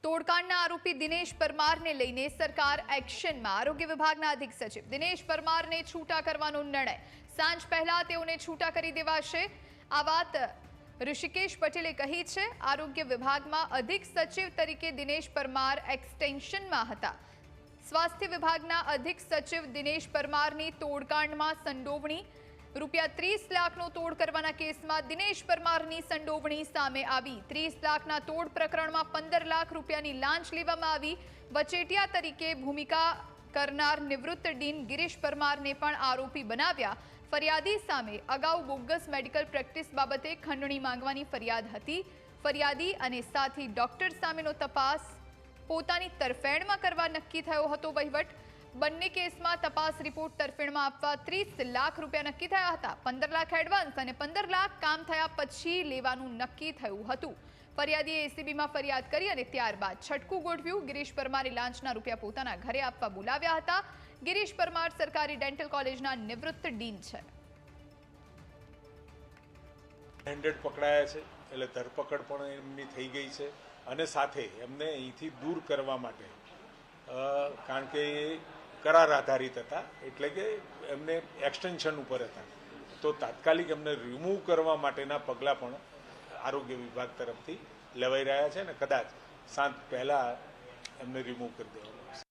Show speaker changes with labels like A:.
A: તોડકાંડના આરોપી દિનેશ પરમારને લઈને સરકાર એક્શનમાં। આરોગ્ય વિભાગના અધિક સચિવ દિનેશ પરમારને છૂટા કરવાનો નિર્ણય। સાંજ પહેલા તેઓને છૂટા કરી દેવાશે। આ વાત ઋષિકેશ પટેલે કહી છે। આરોગ્ય વિભાગમાં અધિક સચિવ તરીકે દિનેશ પરમાર એક્સટેન્શનમાં હતા। સ્વાસ્થ્ય વિભાગના અધિક સચિવ દિનેશ પરમારની તોડકાંડમાં સંડોવણી। ₹30 લાખનો તોડ કરવાના કેસમાં દિનેશ પરમારની સંડોવણી સામે આવી। 30 લાખના તોડ પ્રકરણમાં 15 લાખ રૂપિયાની લાંચ લેવામાં આવી। વચેટિયા તરીકે ભૂમિકા કરનાર નિવૃત્ત ડીન ગિરીશ પરમારને પણ આરોપી બનાવ્યા। ફરિયાદી સામે અગાઉ બોગસ મેડિકલ પ્રેક્ટિસ બાબતે ખંડણી માંગવાની ફરિયાદ હતી। ફરિયાદી અને સાથી ડોક્ટર સામેનો તપાસ પોતાની તરફેણમાં કરવા નક્કી થયો હતો વહીવટ। બંને કેસમાં તપાસ રિપોર્ટ તરફેણમાં આપવા 30 લાખ રૂપિયા નક્કી થયા હતા। 15 લાખ એડવાન્સ અને 15 લાખ કામ થયા પછી લેવાનું નક્કી થયું હતું। ફરિયાદીએ એસીબીમાં ફરિયાદ કરી અને ત્યારબાદ છટકું ગોઠવ્યું। ગિરીશ પરમારે લાંચના રૂપિયા પોતાના ઘરે આપવા બોલાવ્યા હતા। ગિરીશ પરમાર સરકારી ડેન્ટલ કોલેજના નિવૃત્ત ડીન છે।
B: હેન્ડેડ પકડાયા છે એટલે ધરપકડ પણ એમની થઈ ગઈ છે અને સાથે એમને અહીંથી દૂર કરવા માટે કારણ કે એ કરાર આધારિત હતા એટલે કે એમને એક્સટેન્શન ઉપર હતા તો તાત્કાલિક એમને રિમૂવ કરવા માટેના પગલાં પણ આરોગ્ય વિભાગ તરફથી લેવાઈ રહ્યા છે અને કદાચ સાંજ પહેલાં એમને રિમૂવ કરી દેવામાં આવશે।